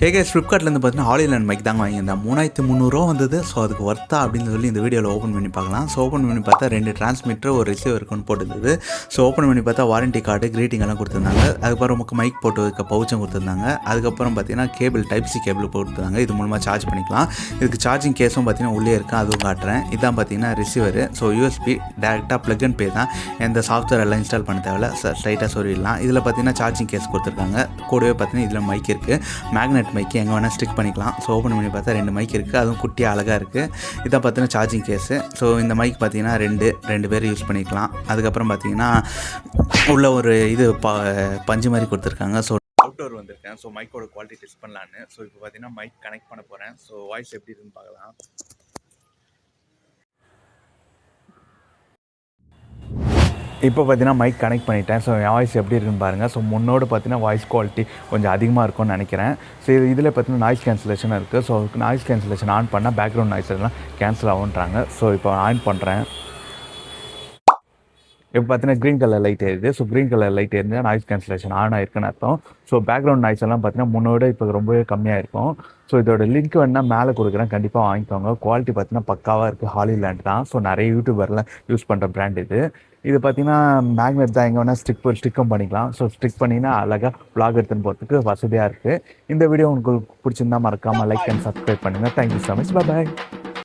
Hey guys, ஃப்ளிப்கார்ட்லேருந்து பார்த்தீங்கன்னா ஹாலிலேண்ட் mic தாங்க வாங்கியிருந்தேன். 3300 வந்தது. ஸோ அதுக்கு ஒர்த்தா அப்படின்னு சொல்லி இந்த வீடியோவில் ஓப்பன் பண்ணி பார்க்கலாம். ஸோ ஓப்பன் பண்ணி பார்த்தா 2 டிரான்ஸ்மிட்டர் ஒரு ரிசீவர் இருக்குன்னு போட்டுருந்தது. ஸோ ஓப்பன் பண்ணி பார்த்தா வாரண்டி கார்டு கிரீட்டிங் எல்லாம் கொடுத்துருந்தாங்க. அதுக்கப்புறம் நமக்கு மைக் போட்டு வைக்க பவுச்சும் கொடுத்துருந்தாங்க. அதுக்கப்புறம் பார்த்தீங்கன்னா கேபிள் டைப் சி கேபிள் போட்டுருந்தாங்க. இது மூலமாக சார்ஜ் பண்ணிக்கலாம். இதுக்கு சார்ஜிங் கேஸும் பார்த்தீங்கன்னா உள்ளே இருக்குது, அதுவும் காட்டுறேன். இதான் பார்த்தீங்கன்னா ரிசீவர். ஸோ யூஎஸ்பி டேரெக்டாக ப்ளக் அண்ட் பே தான். எந்த சாஃப்ட்வேர் எல்லாம் இன்ஸ்டால் பண்ண தேவையில்ல, ஸ்ட்ரைட்டாக சொல்லிடலாம். இதில் பார்த்தீங்கன்னா சார்ஜிங் கேஸ் கொடுத்துருக்காங்க. கூடவே பார்த்தீங்கன்னா இதில் மைக் இருக்குது. மேக்னெட் மைக் எங்கே வேணால் ஸ்டிக் பண்ணிக்கலாம். ஸோ ஓப்பன் பண்ணி பார்த்தா 2 மைக் இருக்குது, அதுவும் குட்டியாக அழகாக இருக்குது. இதான் பார்த்தீங்கன்னா சார்ஜிங் கேஸு. ஸோ இந்த மைக் பார்த்தீங்கன்னா ரெண்டு பேர் யூஸ் பண்ணிக்கலாம். அதுக்கப்புறம் பார்த்தீங்கன்னா உள்ள ஒரு இது பஞ்சு மாதிரி கொடுத்துருக்காங்க. ஸோ அவுட்டோர் வந்திருக்கேன். ஸோ மைக்கோட குவாலிட்டி டெஸ்ட் பண்ணலான்னு. ஸோ இப்போ பார்த்தீங்கன்னா மைக் கனெக்ட் பண்ண போகிறேன். ஸோ வாய்ஸ் எப்படி இருக்குன்னு பார்க்கலாம். இப்போ பார்த்தீங்கன்னா மைக் கனெக்ட் பண்ணிட்டேன். ஸோ என் வாய்ஸ் எப்படி இருக்குன்னு பாருங்கள். ஸோ முன்னோடு பார்த்தீங்கன்னா வாய்ஸ் குவாலிட்டி கொஞ்சம் அதிகமாக இருக்கும்னு நினைக்கிறேன். ஸோ இதில் பார்த்தீங்கன்னா நாய்ஸ் கேன்சலேஷன் இருக்குது. ஸோ நாய்ஸ் கேன்சலேஷன் ஆன் பண்ணால் பேக்ரவுண்ட் நாய்ஸ் எல்லாம் கேன்சல் ஆகுன்றாங்க. ஸோ இப்போ ஆன் பண்ணுறேன். இப்போ பார்த்தீங்கன்னா க்ரீன் கலர் லைட் ஏறுது. ஸோ க்ரீன் கலர் லைட் ஏறினா நாய்ஸ் கேன்சலேஷன் ஆன் ஆயிருக்குன்னு அர்த்தம். ஸோ பேக்ரவுண்ட் நாய்ஸ் எல்லாம் பார்த்தீங்கன்னா முன்னோட இப்போ ரொம்பவே கம்மியாக இருக்கும். ஸோ இதோட லிங்க் வேணால் மேலே கொடுக்குறேன், கண்டிப்பாக வாங்கிக்கோங்க. குவாலிட்டி பார்த்தீங்கன்னா பக்காவாக இருக்குது. ஹாலிலேண்ட் தான். ஸோ நிறைய யூடியூபர்லாம் யூஸ் பண்ணுற பிராண்ட் இது பார்த்தீங்கன்னா மேக்னெட் தான். எங்கே வேணால் ஸ்டிக்கும் பண்ணிக்கலாம். ஸோ ஸ்டிக் பண்ணிங்கன்னா அழகாக வ்ளாக் எடுத்துன்னு போகிறதுக்கு வசதியாக இருக்குது. இந்த வீடியோ உங்களுக்கு பிடிச்சிருந்தா மறக்காமல் லைக் அண்ட் சப்ஸ்கிரைப் பண்ணுங்கள். Thank you so much. பாய்.